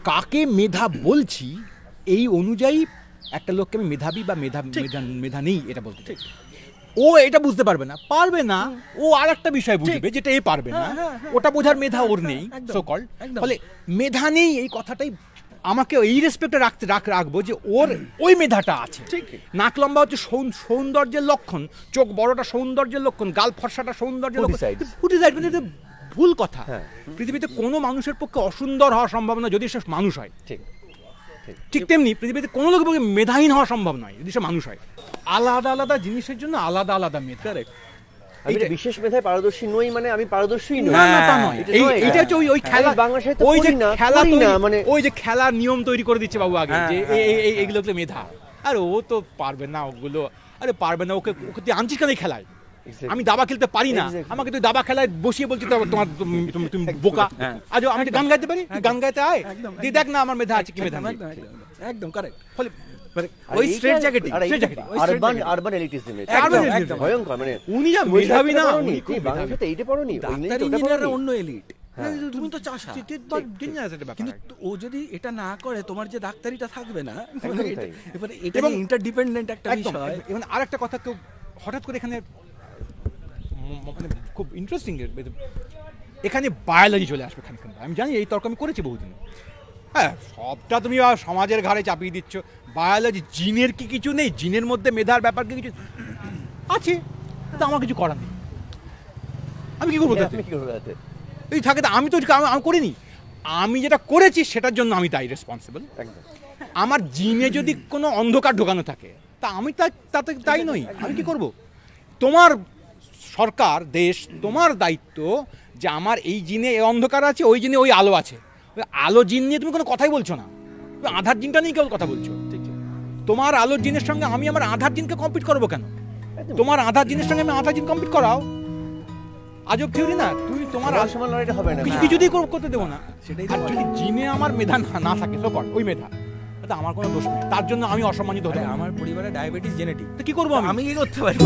কাকে মেধা বলছি এই অনুযায়ী একটা লোককে আমি মেধাবী বা মেধা নেই এটা বলতে চাই। ও এটা বুঝতে পারবে না, ও আর একটা বিষয় বুঝবে যেটা এ পারবে না, ওটা বোঝার মেধা ওর নেই সো কল। ফলে মেধা নেই এই কথাটাই আমাকে এই রেসপেক্টে রাখবো যে ওর ওই মেধাটা আছে। নাক লম্বা হচ্ছে সৌন্দর্যের লক্ষণ, চোখ বড়টা সৌন্দর্যের লক্ষণ, গাল ফর্সাটা সৌন্দর্যের লক্ষণ, ভুল কথা। পৃথিবীতে কোনো মানুষের পক্ষে অসুন্দর হওয়া সম্ভব নয় যদি সে মানুষ হয়। ঠিক তেমনি পৃথিবীতে কোনো লোকের পক্ষে মেধাহীন হওয়া সম্ভব নয় যদি সে মানুষ হয়। আলাদা আলাদা জিনিসের জন্য আলাদা আলাদা মেধা। আমি বিশেষ মেধায় পারদর্শী নই মানে আমি পারদর্শী নই, এইটা হচ্ছে ওই খেলা, ওই যে খেলা মানে ওই যে খেলার নিয়ম তৈরি করে দিচ্ছে বাবু আগে যে এইগুলো মেধা। আরে ও তো পারবে না ওগুলো, আরে পারবে না, ওকে তুই আনছিস কেন খেলায়? আমি দাবা খেলতে পারি না, আমাকে তুই দাবা খেলায় বসিয়ে বলছিস তোমার তুমি বোকা। আজ আমি গান গাইতে পারি, তুই গান গাইতে আয়, তুই দেখ না আমার মেধা আছে কি মেধা। একদম কারেক্ট। ফলে ওই স্ট্রেট জ্যাকেটিং, আরবান এলিটিজম, ভয়ঙ্কর। মানে উনি যা মেধাবী না, উনি বাংলাদেশে এইটা পড়োনি, ডাক্তার ইঞ্জিনিয়াররা অন্য এলিট, তুমি তো চাষা। কিন্তু ও যদি এটা না করে তোমার যে ডাক্তারিটা থাকবে না। এবারে এটা ইন্টারডিপেন্ডেন্ট একটা বিষয়। এবং আরেকটা কথা, কেউ হঠাৎ করে এখানে মানে খুব ইন্টারেস্টিং, এখানে বায়োলজি চলে আসবে খানিকক্ষণ। আমি জানি এই তর্ক আমি করেছি বহুদিন। হ্যাঁ, সবটা তুমি সমাজের ঘাড়ে চাপিয়ে দিচ্ছ। বায়োলজি, জিনের কি কিছু নেই? জিনের মধ্যে মেধার ব্যাপার কি কিছু আছে? তা আমার কিছু করার নেই, আমি কি করবো? এই থাকে তা আমি তো আমি করিনি। আমি যেটা করেছি সেটার জন্য আমি তাই রেসপন্সিবল। আমার জিনে যদি কোনো অন্ধকার ঢোকানো থাকে তা আমি তাতে তাই নই, আমি কি করব? তোমার সরকার, দেশ, তোমার দায়িত্ব যে আমার এই জিনে এই অন্ধকার আছে, ওই জিনে ওই আলো আছে। ওই আলো জিন নিয়ে তুমি কোনো কথাই বলছো না, তুমি আধার জিনটা নিয়ে কেউ কথা বলছো। তোমার আলোর জিনের সঙ্গে আমি আমার আধার জিনকে কম্পিট করবো কেন? তোমার আধার জিনের সঙ্গে আমি আধার জিন কম্পিট করাও, আজব থিওরি না? তুমি তোমার কিছুতেই করতে দেবো না। আর যদি জিনে আমার মেধা না থাকে তো কর ওই মেধা, আমার কোনো দোষ নেই, তার জন্য আমি অসম্মানিত হতে। আমার পরিবারে ডায়াবেটিস জেনেটিক, তো কি করবো? আমি কি করতে পারি?